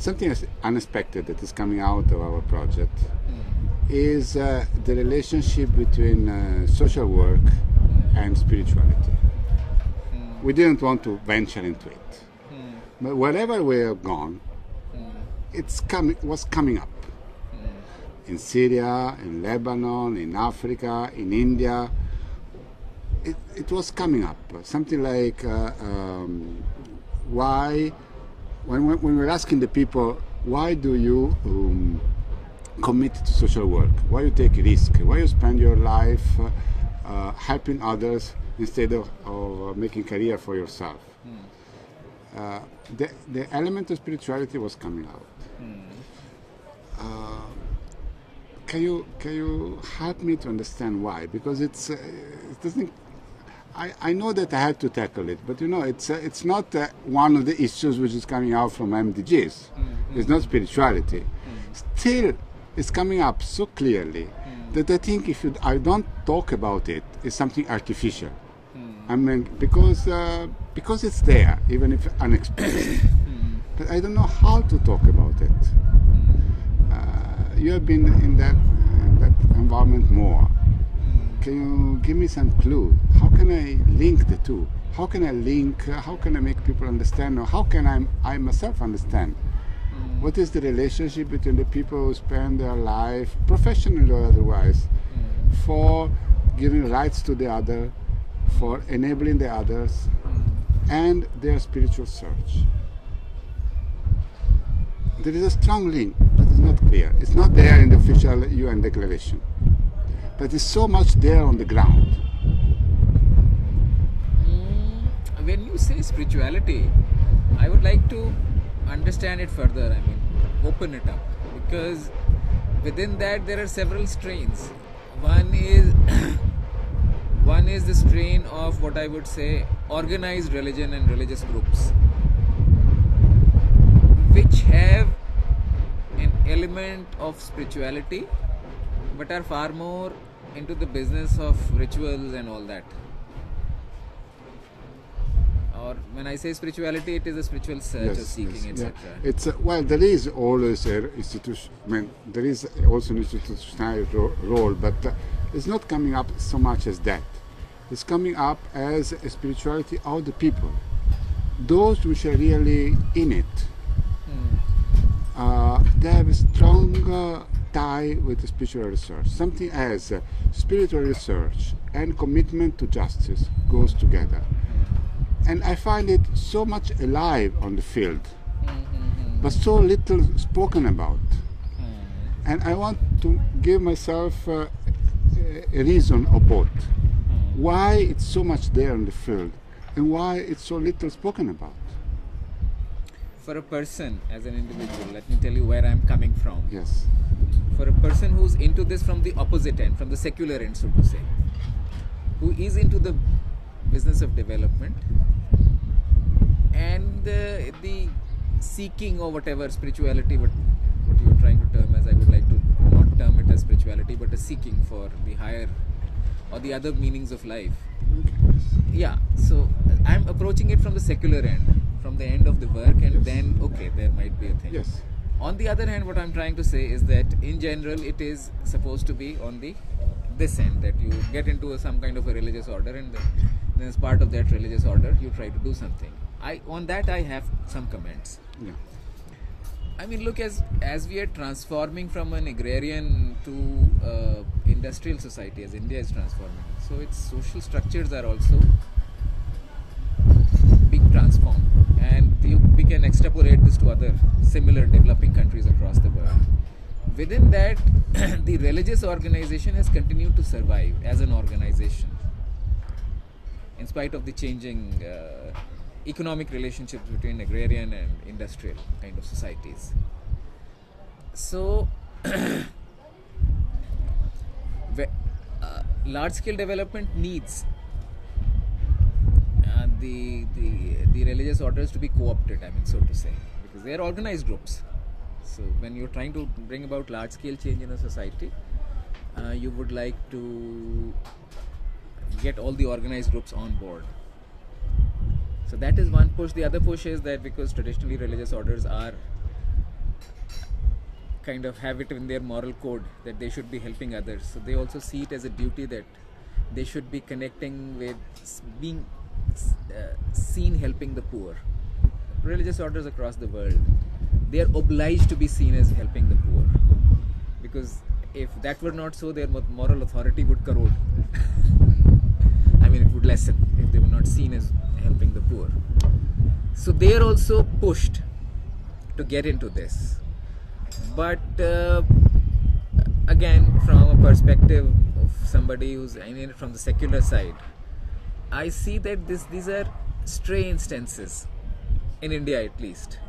something unexpected that is coming out of our project is the relationship between social work and spirituality. We didn't want to venture into it, but wherever we have gone, was coming up. In Syria, in Lebanon, in Africa, in India, it was coming up. Something like why, when we were asking the people, why do you commit to social work? Why you take risk? Why you spend your life helping others instead of making career for yourself? The element of spirituality was coming out. Can you help me to understand why? Because it doesn't. I know that I have to tackle it, but it's not one of the issues which is coming out from MDGs. It's not spirituality. Still, it's coming up so clearly that I think if I don't talk about it, it's something artificial. I mean, because it's there, even if unexpected. But I don't know how to talk about it. You have been in that environment more. Can you give me some clue? How can I link the two? How can I make people understand, or how can I myself understand? What is the relationship between the people who spend their life, professionally or otherwise, for giving rights to the other, for enabling the others, and their spiritual search? There is a strong link, but it's not clear. It's not there in the official UN declaration. But it's so much there on the ground. When you say spirituality, I would like to understand it further. I mean, open it up, because within that there are several strains. One is the strain of what I would say organized religion and religious groups, which have an element of spirituality but are far more into the business of rituals and all that. Or when I say spirituality, it is a spiritual search or seeking, etc. Yeah. It's well, there is always an institution. I mean, there is also an institutional role, but it's not coming up so much as that. It's coming up as a spirituality of the people, those which are really in it. They have a strong tie with the spiritual research. Something as spiritual research and commitment to justice goes together. And I find it so much alive on the field, but so little spoken about. And I want to give myself a reason of both. Why it's so much there on the field, and why it's so little spoken about. For a person, as an individual, let me tell you where I'm coming from. Yes. For a person who's into this from the opposite end, from the secular end, so to say, who is into the business of development and the seeking or whatever spirituality, what you're trying to term as, I would like to not term it as spirituality, but a seeking for the higher or the other meanings of life. Yeah, so I'm approaching it from the secular end, from the end of the work, and then okay, there might be a thing. Yes. On the other hand, what I'm trying to say is that in general it is supposed to be on this end, that you get into some kind of a religious order, and then as part of that religious order you try to do something. On that I have some comments. Yeah. I mean, look, as we are transforming from an agrarian to industrial society, as India is transforming, so its social structures are also being transformed, and we can extrapolate this to other similar developing countries across the world. Within that, the religious organization has continued to survive as an organization in spite of the changing economic relationships between agrarian and industrial kind of societies. So large scale development needs the religious orders to be co-opted, I mean, so to say, because they are organized groups. So when you're trying to bring about large scale change in a society, you would like to get all the organized groups on board. So that is one push. The other push is that because traditionally religious orders are kind of have it in their moral code that they should be helping others. So they also see it as a duty that they should be connecting with being seen helping the poor. Religious orders across the world, they are obliged to be seen as helping the poor, because if that were not so, their moral authority would corrode. I mean, it would lessen if they were not seen as helping the poor. So they are also pushed to get into this. But again, from a perspective of somebody who's in it from the secular side, I see that these are stray instances, in India at least.